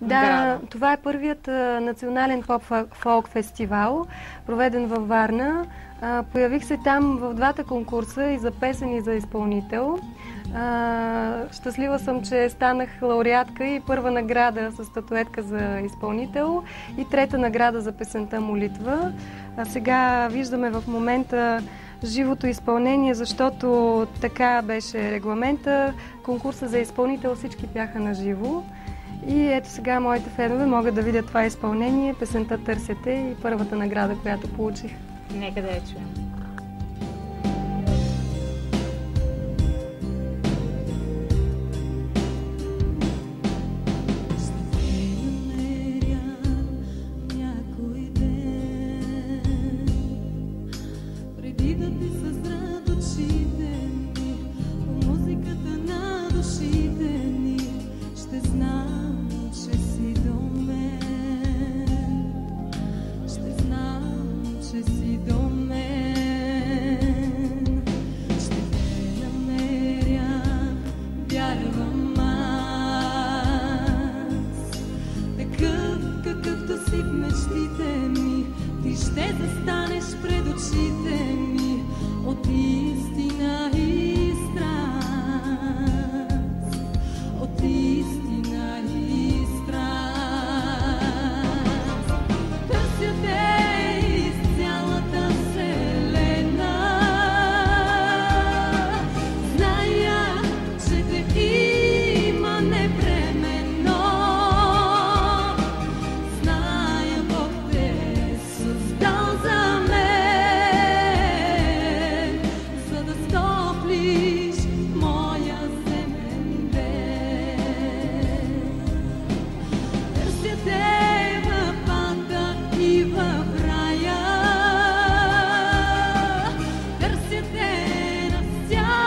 Да, това е първият национален поп-фолк фестивал, проведен във Варна. Появих се там в двата конкурса, и за песен, и за изпълнител. Щастлива съм, че станах лауреатка и първа награда с статуетка за изпълнител и трета награда за песента "Молитва". Сега виждаме в момента живото изпълнение, защото така беше регламента. Конкурса за изпълнител всички бяха на живо. И ето сега моите фенове могат да видят това изпълнение, песента "Търсете" и първата награда, която получих. Нека да я чуем. Търся те навсякъде.